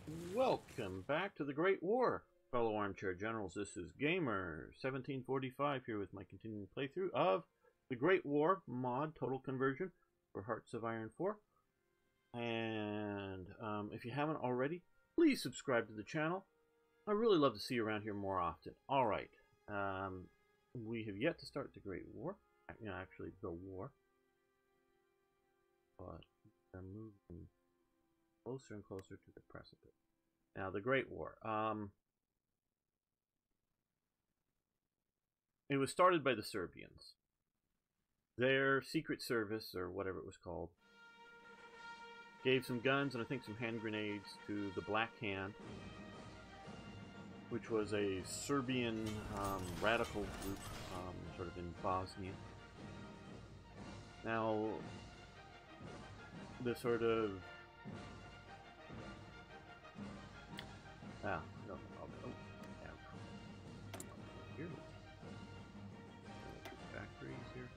Welcome back to the Great War, fellow armchair generals. This is Gamer1745 here with my continuing playthrough of the Great War mod total conversion for Hearts of Iron 4. And if you haven't already, please subscribe to the channel. I'd really love to see you around here more often. Alright, we have yet to start the Great War. Actually, the war. But they're moving closer and closer to the precipice. Now, the Great War. It was started by the Serbians. Their secret service, or whatever it was called, gave some guns and I think some hand grenades to the Black Hand, which was a Serbian radical group, sort of in Bosnia. Now, the sort of no, here. Factories here.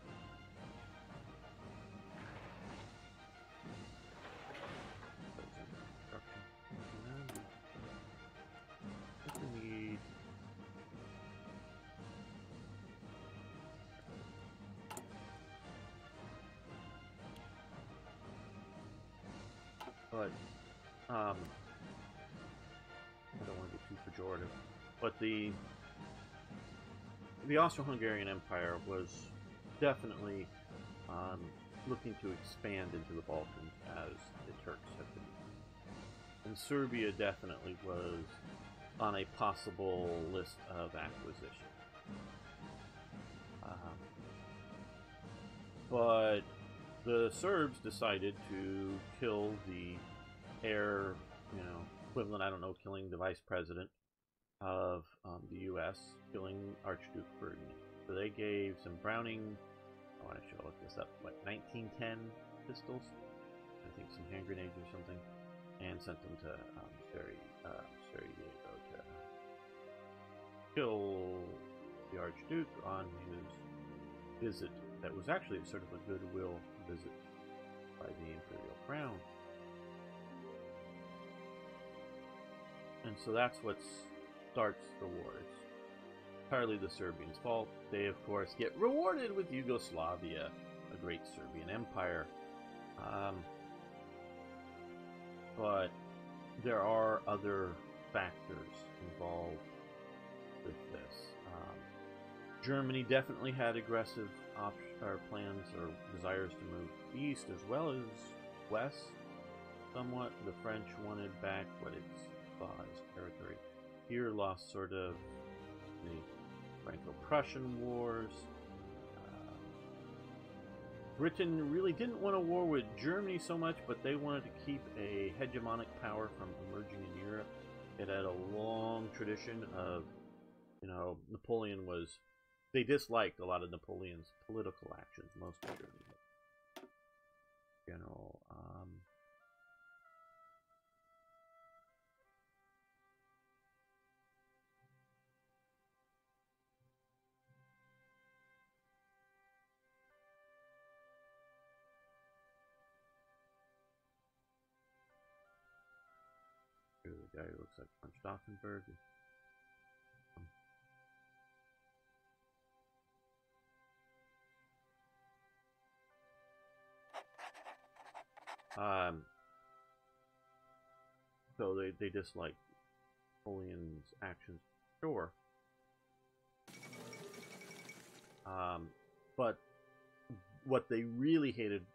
What we need. But I don't want to get too pejorative, but the Austro-Hungarian Empire was definitely looking to expand into the Balkans as the Turks had been. And Serbia definitely was on a possible list of acquisition. But the Serbs decided to kill the heir, equivalent, I don't know, killing the vice president of the U.S., killing Archduke Ferdinand. So they gave some Browning, I should look this up, what, 1910 pistols? I think some hand grenades or something, and sent them to Sarajevo to kill the Archduke on his visit. That was actually sort of a goodwill visit by the Imperial Crown. And so that's what starts the war. It's entirely the Serbians' fault. They, of course, get rewarded with Yugoslavia, a great Serbian empire. But there are other factors involved with this. Germany definitely had aggressive plans or desires to move east as well as west somewhat. The French wanted back what it's as territory. Here lost sort of the Franco-Prussian wars. Britain really didn't want a war with Germany so much, but they wanted to keep a hegemonic power from emerging in Europe. It had a long tradition of, Napoleon was, they disliked a lot of Napoleon's political actions, most of Germany. General, the guy who looks like von Stauffenberg. So they dislike Napoleon's actions, sure. But what they really hated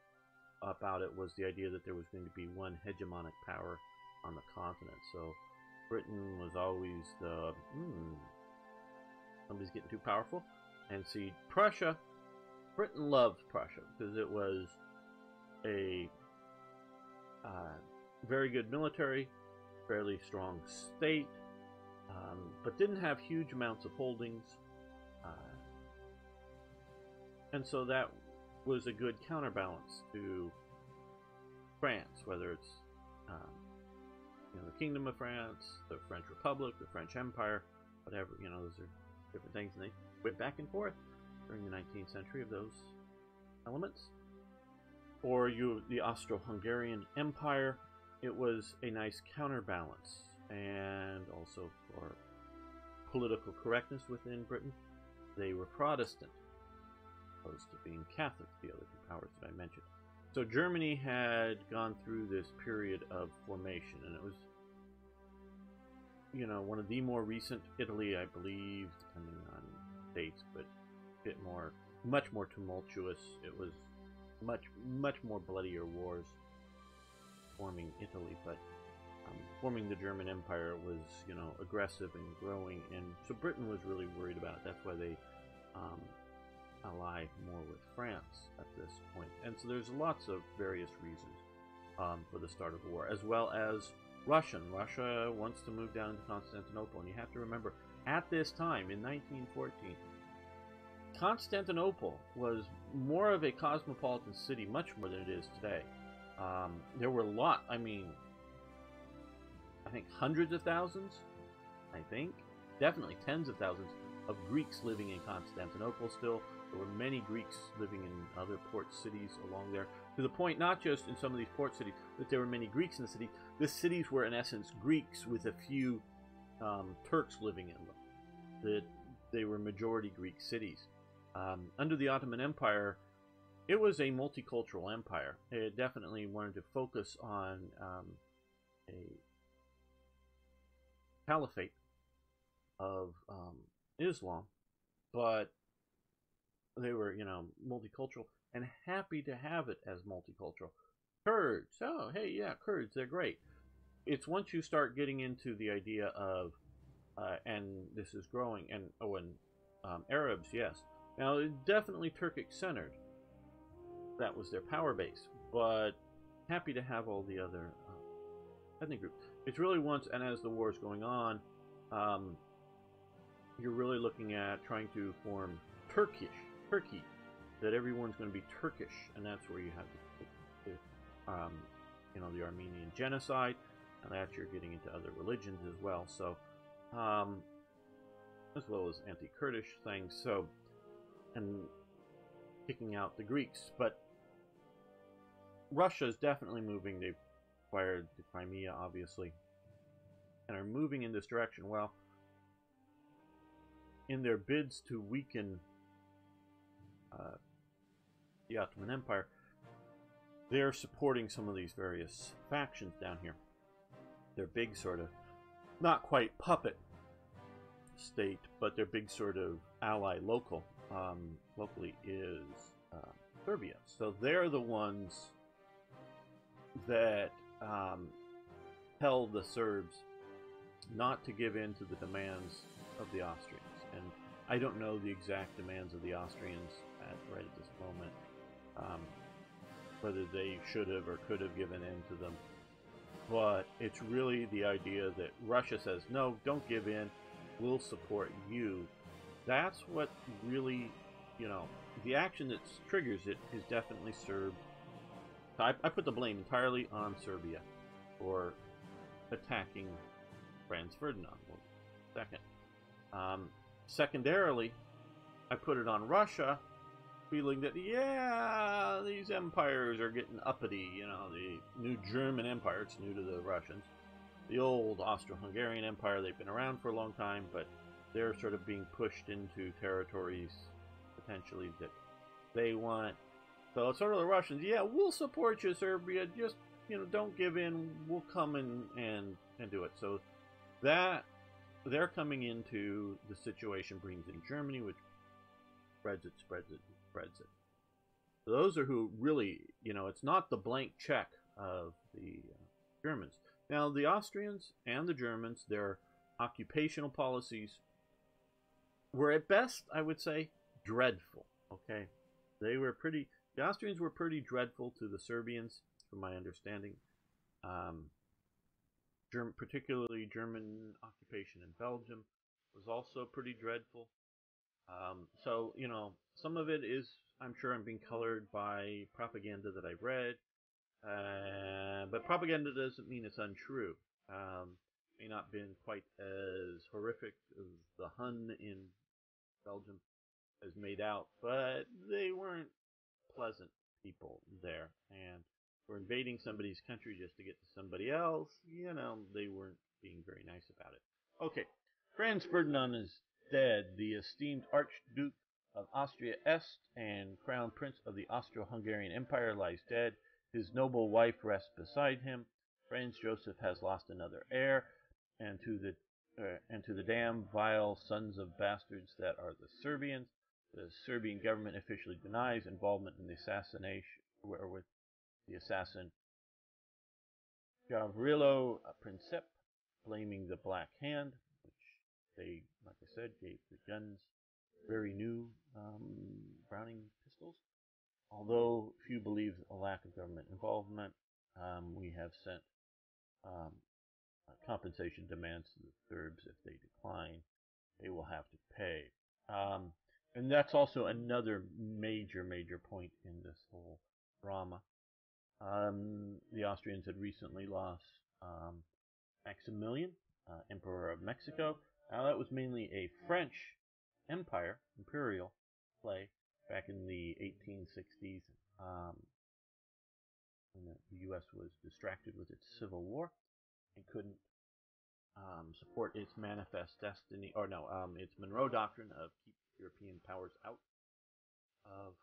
about it was the idea that there was going to be one hegemonic power on the continent. So Britain was always the somebody's getting too powerful. And see, Prussia, Britain loved Prussia because it was a very good military, fairly strong state, but didn't have huge amounts of holdings, and so that was a good counterbalance to France, whether it's the Kingdom of France, the French Republic, the French Empire, whatever. Those are different things, and they went back and forth during the 19th century of those elements. Or the Austro-Hungarian Empire, it was a nice counterbalance, and also for political correctness within Britain, they were Protestant, opposed to being Catholic, the other two powers that I mentioned. So Germany had gone through this period of formation, and it was, one of the more recent. Italy, I believe, depending on dates, but a bit more, much more tumultuous. It was much more bloodier wars forming Italy, but forming the German Empire was, aggressive and growing, and so Britain was really worried about it. That's why they ally more with France at this point. And so there's lots of various reasons for the start of the war, as well as Russia wants to move down into Constantinople, and you have to remember, at this time, in 1914, Constantinople was more of a cosmopolitan city, much more than it is today. There were I think hundreds of thousands, definitely tens of thousands of Greeks living in Constantinople still. There were many Greeks living in other port cities along there, to the point, not just in some of these port cities, that there were many Greeks in the city. The cities were, in essence, Greeks with a few Turks living in them. That they were majority Greek cities. Under the Ottoman Empire, it was a multicultural empire. It definitely wanted to focus on a caliphate of Islam, but they were, multicultural, and happy to have it as multicultural. Kurds, oh, hey, yeah, Kurds, they're great. It's once you start getting into the idea of, and this is growing, and Arabs, yes. Now, definitely Turkic-centered. That was their power base, but happy to have all the other ethnic groups. It's really once, and as the war is going on, you're really looking at trying to form Turkey, that everyone's going to be Turkish, and that's where you have the Armenian genocide, and that you're getting into other religions as well. So, as well as anti-Kurdish things. So, and kicking out the Greeks, but Russia's definitely moving. They've acquired the Crimea, obviously, and are moving in this direction. Well, in their bids to weaken the Ottoman Empire, they're supporting some of these various factions down here. Their big sort of, not quite puppet state, but their big sort of ally locally is Serbia. So they're the ones that tell the Serbs not to give in to the demands of the Austrians. And I don't know the exact demands of the Austrians right at this moment, whether they should have or could have given in to them. But it's really the idea that Russia says, no, don't give in, we'll support you. That's what really, the action that triggers it is definitely Serb. I put the blame entirely on Serbia for attacking Franz Ferdinand. Second. Secondarily, I put it on Russia, feeling that, yeah, these empires are getting uppity. The new German Empire, it's new to the Russians. The old Austro-Hungarian Empire, they've been around for a long time, but they're sort of being pushed into territories, potentially, that they want. So it's sort of the Russians, yeah, we'll support you, Serbia, just, don't give in, we'll come and do it. So that, they're coming into the situation, brings in Germany, which spreads it. So those are who really, it's not the blank check of the Germans. Now, the Austrians and the Germans, their occupational policies were at best, I would say, dreadful, okay? The Austrians were pretty dreadful to the Serbians, from my understanding. Particularly German occupation in Belgium was also pretty dreadful. So, some of it is, I'm sure I'm being colored by propaganda that I've read. But propaganda doesn't mean it's untrue. May not been quite as horrific as the Hun in Belgium has made out, but they weren't pleasant people there. And for invading somebody's country just to get to somebody else, they weren't being very nice about it. Okay, Franz Ferdinand is dead. The esteemed Archduke of Austria Est and Crown Prince of the Austro-Hungarian Empire lies dead. His noble wife rests beside him. Franz Joseph has lost another heir, and to the damned vile sons of bastards that are the Serbians, the Serbian government officially denies involvement in the assassination, with the assassin Gavrilo Princip, blaming the Black Hand, which they, like I said, gave the guns very new Browning pistols. Although few believe a lack of government involvement, we have sent compensation demands to the Serbs. If they decline, they will have to pay. And that's also another major point in this whole drama. The Austrians had recently lost Maximilian, Emperor of Mexico. Now that was mainly a French imperial play back in the 1860s, when the U.S. was distracted with its civil war and couldn't support its manifest destiny, its Monroe Doctrine of keep European powers out of.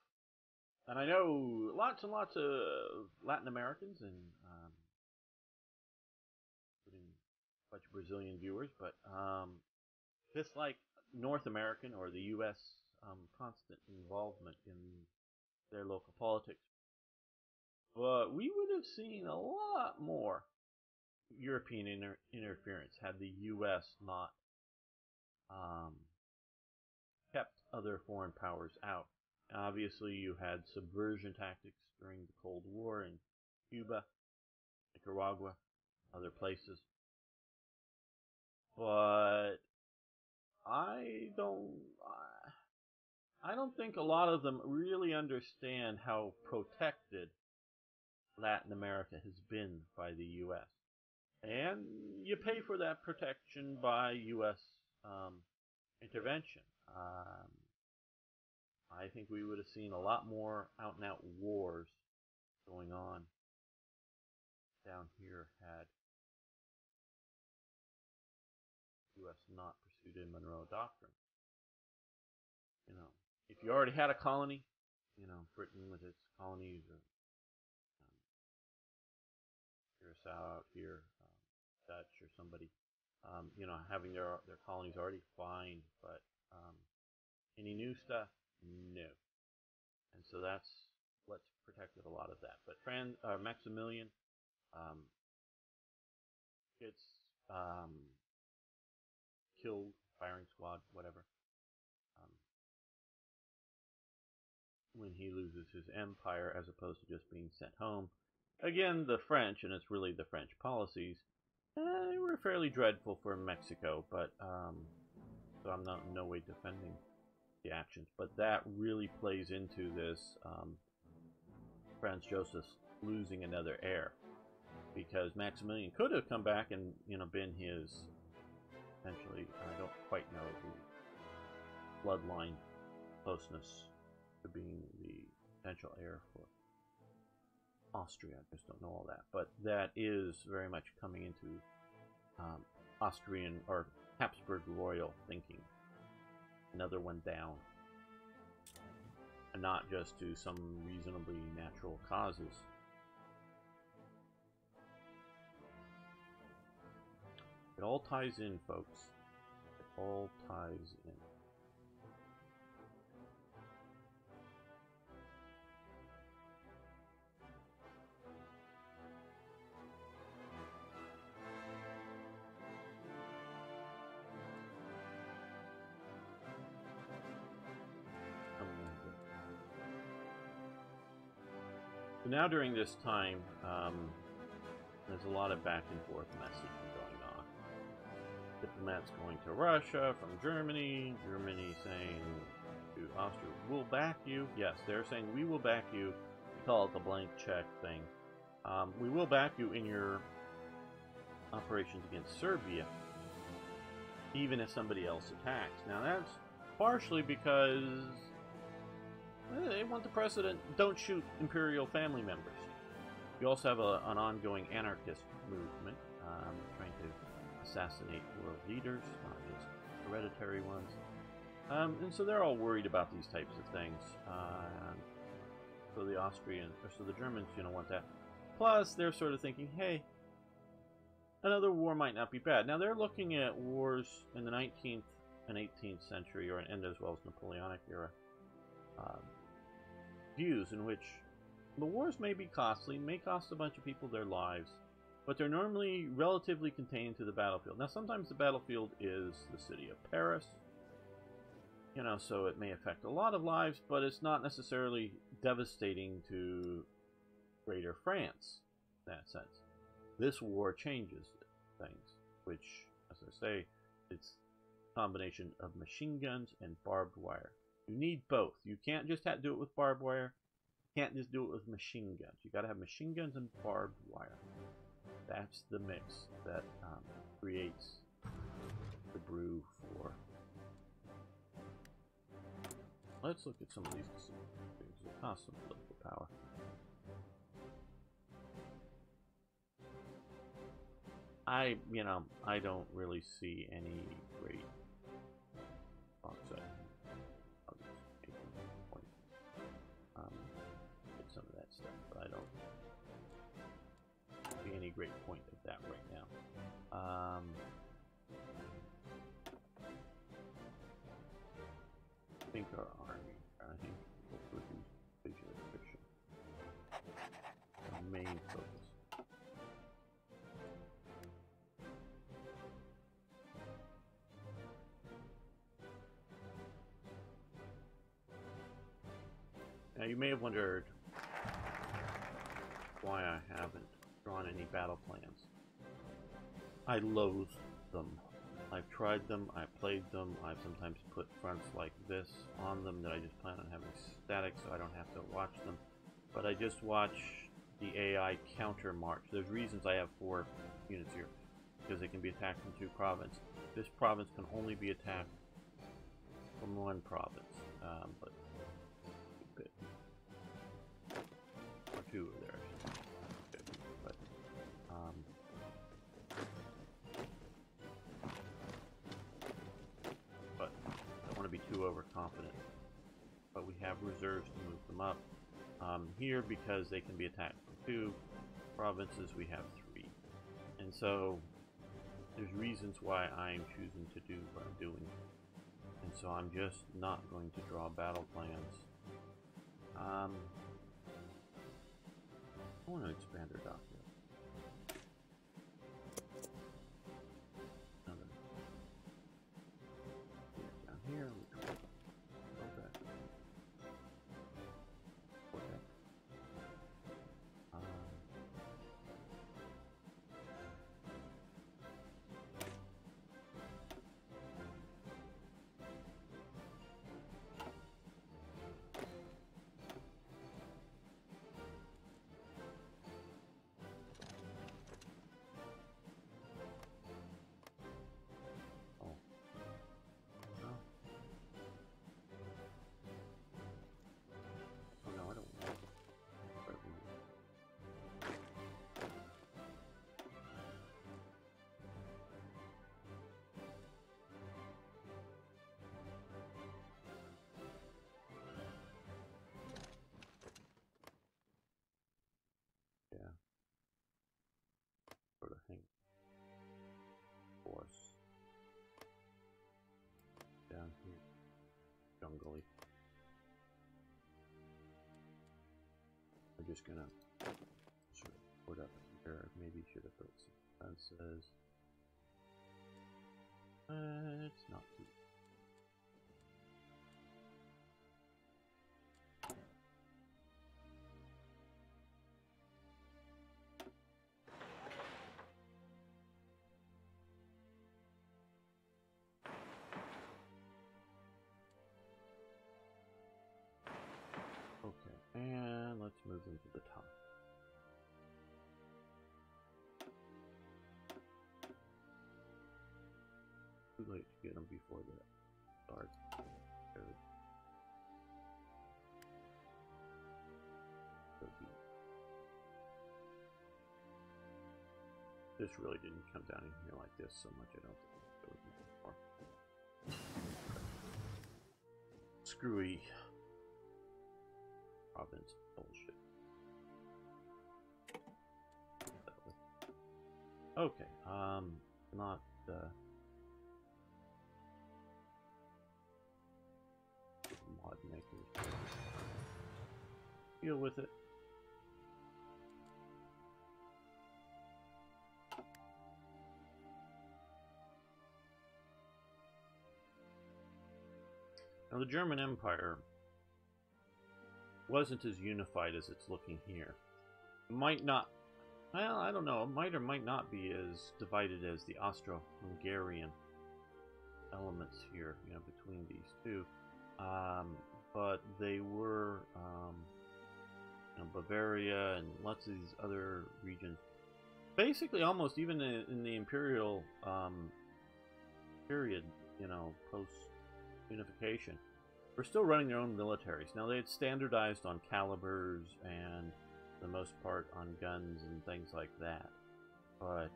And I know lots and lots of Latin Americans and including a bunch of Brazilian viewers, but just like North American or the U.S. Constant involvement in their local politics, but we would have seen a lot more European interference had the U.S. not kept other foreign powers out. Obviously, you had subversion tactics during the Cold War in Cuba, Nicaragua, other places. But I don't think a lot of them really understand how protected Latin America has been by the U.S. And you pay for that protection by U.S. Intervention. I think we would have seen a lot more out-and-out wars going on down here had the U.S. not pursued a Monroe Doctrine. If you already had a colony, Britain with its colonies, or Curacao out here, Dutch or somebody, having their colonies already fine, but any new stuff, no. And so that's what's protected a lot of that. But Maximilian gets killed, firing squad, whatever, when he loses his empire as opposed to just being sent home. Again, the French, and it's really the French policies, they were fairly dreadful for Mexico, but so I'm not in no way defending the actions. But that really plays into this Franz Joseph losing another heir, because Maximilian could have come back and been his, essentially, I don't quite know the bloodline closeness to being the potential heir for Austria. I just don't know all that, but that is very much coming into Austrian or Habsburg royal thinking. Another one down, and not just to some reasonably natural causes. It all ties in, folks. It all ties in. So now during this time, there's a lot of back and forth messaging going on. Diplomats going to Russia from Germany, Germany saying to Austria, we'll back you. Yes, they're saying we will back you. We call it the blank check thing. We will back you in your operations against Serbia, even if somebody else attacks. Now that's partially because they want the precedent, don't shoot imperial family members. You also have an ongoing anarchist movement trying to assassinate world leaders, not just hereditary ones. And so they're all worried about these types of things. So the Austrians, or so the Germans, want that. Plus, they're sort of thinking, hey, another war might not be bad. Now, they're looking at wars in the 19th and 18th century, and as well as Napoleonic era views in which the wars may be costly, may cost a bunch of people their lives, but they're normally relatively contained to the battlefield. Now, sometimes the battlefield is the city of Paris, so it may affect a lot of lives, but it's not necessarily devastating to Greater France in that sense. This war changes things, which, as I say, it's a combination of machine guns and barbed wire. You need both. You can't just do it with barbed wire. You can't just do it with machine guns. You got to have machine guns and barbed wire. That's the mix that creates the brew for. Let's look at some of these things that cost some political power. I don't really see any great bauxite. I'll just make a point. Get some of that stuff, but I don't see any great point of that right now. I think our army, I think will produce visual fiction. The main focus. Now you may have wondered why I haven't drawn any battle plans. I loathe them. I've tried them, I've played them, I've sometimes put fronts like this on them that I just plan on having static so I don't have to watch them. But I just watch the AI counter march. There's reasons I have 4 units here, because they can be attacked from 2 provinces. This province can only be attacked from 1 province, but or 2 of there. But I don't want to be too overconfident. But we have reserves to move them up. Here, because they can be attacked from 2 provinces, we have 3. And so there's reasons why I'm choosing to do what I'm doing. And so I'm just not going to draw battle plans. I want to expand our document. Down here, we can go back. Okay. Sort of thing. Force. Down here. Jungly. We're just gonna sort of put up here. Maybe should have put some fences. It's not too. Okay, and let's move them to the top. Too late to get them before the start. this really didn't come down in here like this so much. I don't think it was before. Screwy province bullshit. Okay, not mod makers. Deal with it. Now the German Empire wasn't as unified as it's looking here. It might not, well, I don't know, it might or might not be as divided as the Austro-Hungarian elements here, you know, between these two. But they were, you know, Bavaria and lots of these other regions. Basically, almost even in the imperial period, you know, post-unification, were still running their own militaries. Now, they had standardized on calibers and, for the most part, on guns and things like that. But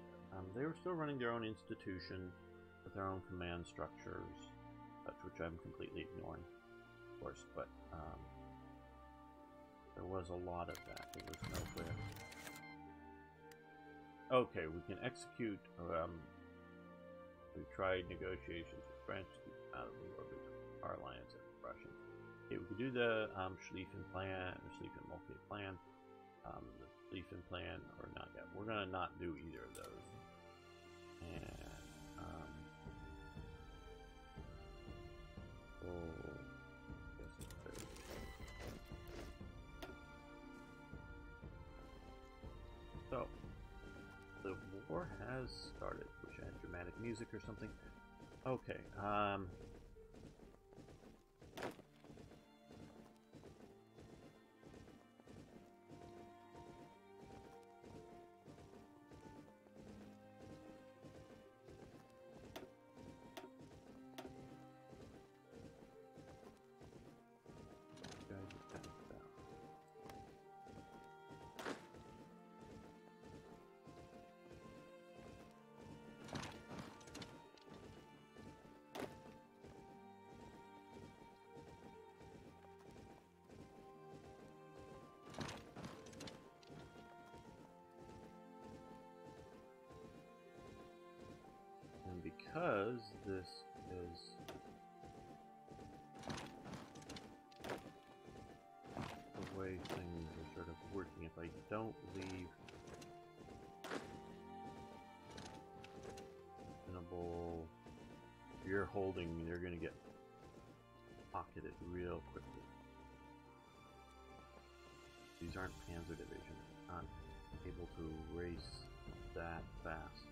they were still running their own institutions with their own command structures, which I'm completely ignoring, of course. But there was a lot of that. There was no clear. Okay, we can execute. We tried negotiations with France to keep out of the war between our alliance and the Russians. Okay, we could do the Schlieffen plan or Schlieffen-Moltke plan. The Schlieffen plan, or not yet. We're gonna not do either of those. And so the war has started. Wish I had dramatic music or something. Okay. Because this is the way things are sort of working, if I don't leave reasonable, you're holding, they're going to get pocketed real quickly. These aren't Panzer divisions, not able to race that fast.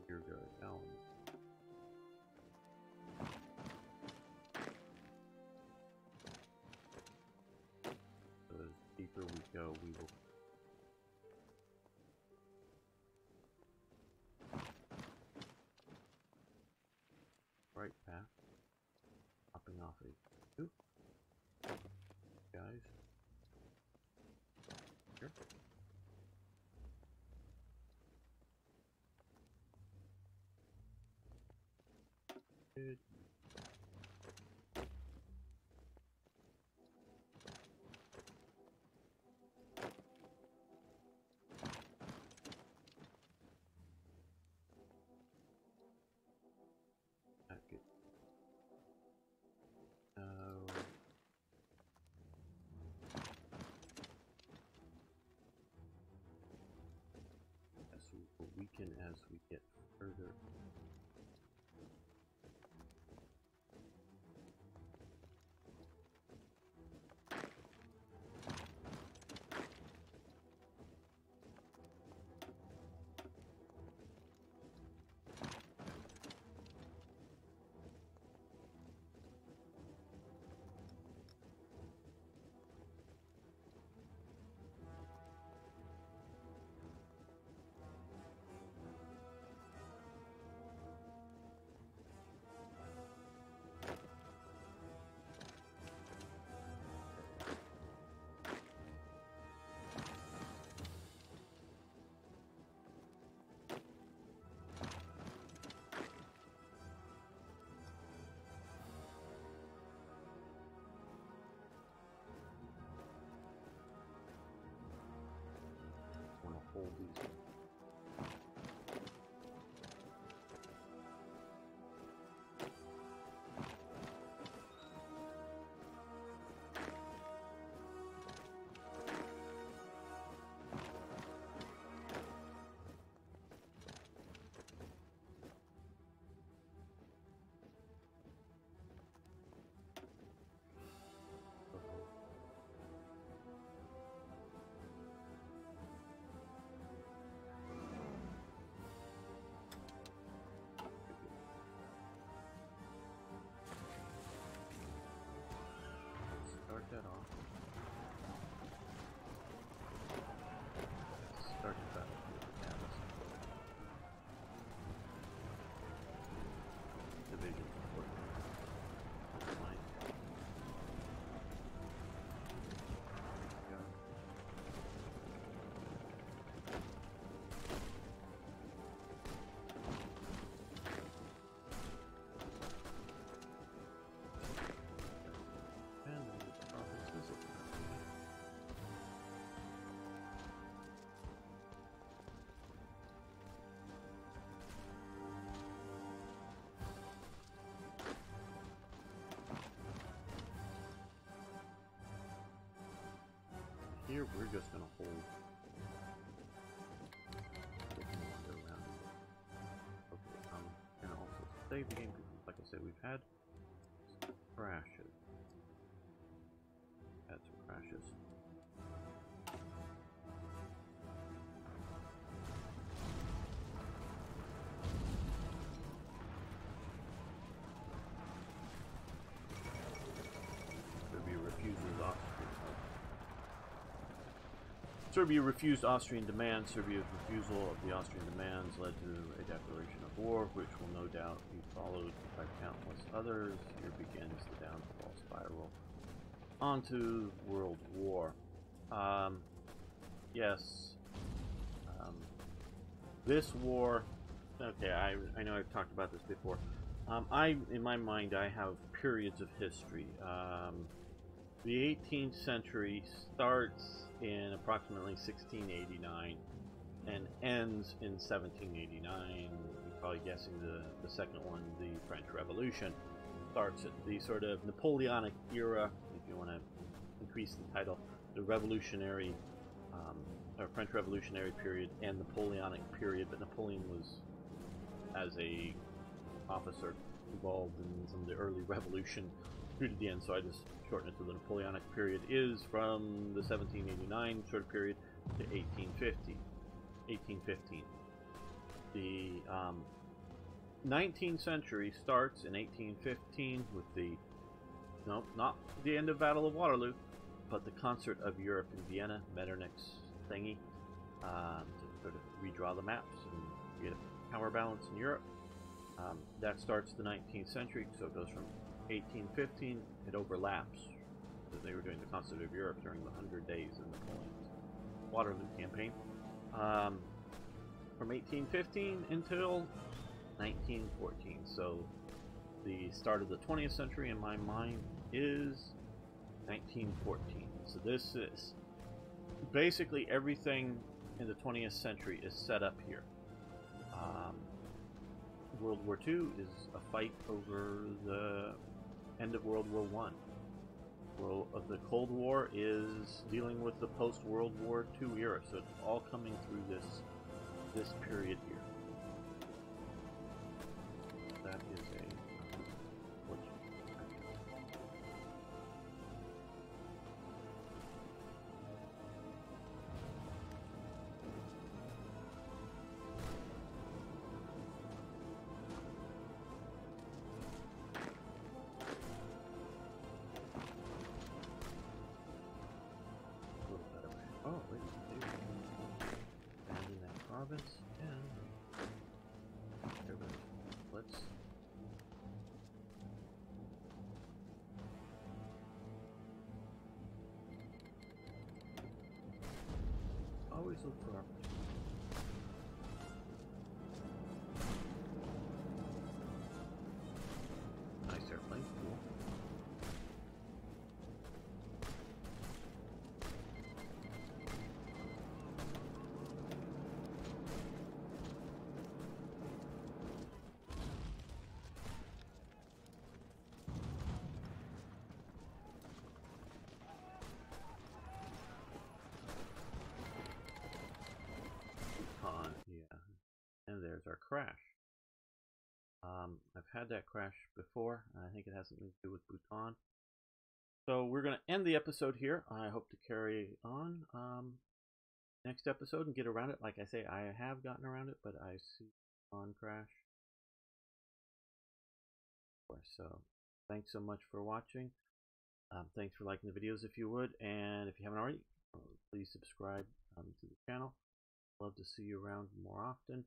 You're good. Now, so as deeper we go, we will. Right path. Hopping off a two. Guys. Here. Good. Good. Yes, we will weaken as we get further. divisions. Here we're just going to hold. Okay, I'm going to also save the game because, like I said, we've had crashes. Had some crashes. Serbia refused Austrian demands. Serbia's refusal of the Austrian demands led to a declaration of war, which will no doubt be followed by countless others. Here begins the downfall spiral onto World War. Yes. This war. Okay, I know I've talked about this before. In my mind, I have periods of history. The 18th century starts in approximately 1689 and ends in 1789. You're probably guessing the second one, the French Revolution, starts at the sort of Napoleonic era, if you want to increase the title, the Revolutionary, or French Revolutionary period and Napoleonic period, but Napoleon was, as a officer, involved in some of the early revolution through to the end, so I just shorten it to the Napoleonic period, is from the 1789 sort of period to 1815. The 19th century starts in 1815 with the, no, not the end of Battle of Waterloo, but the Concert of Europe in Vienna, Metternich's thingy, to sort of redraw the maps and get a power balance in Europe. That starts the 19th century, so it goes from 1815, it overlaps. So they were doing the Concert of Europe during the 100 Days in Napoleon's Waterloo campaign. From 1815 until 1914. So the start of the 20th century in my mind is 1914. So this is basically everything in the 20th century is set up here. World War II is a fight over the end of World War I. The Cold War is dealing with the post-World War II era, so it's all coming through this period here. That is a always look for opportunities. Nice airplane, cool. And there's our crash. I've had that crash before, and I think it has something to do with Bhutan. So we're going to end the episode here. I hope to carry on next episode and get around it. Like I say, I have gotten around it, but I see on crash. So thanks so much for watching. Thanks for liking the videos if you would, and if you haven't already, please subscribe to the channel. Love to see you around more often.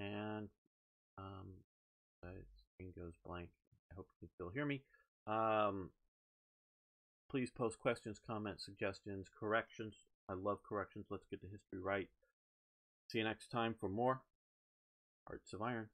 And the screen goes blank. I hope you can still hear me. Please post questions, comments, suggestions, corrections. I love corrections. Let's get the history right. See you next time for more Hearts of Iron.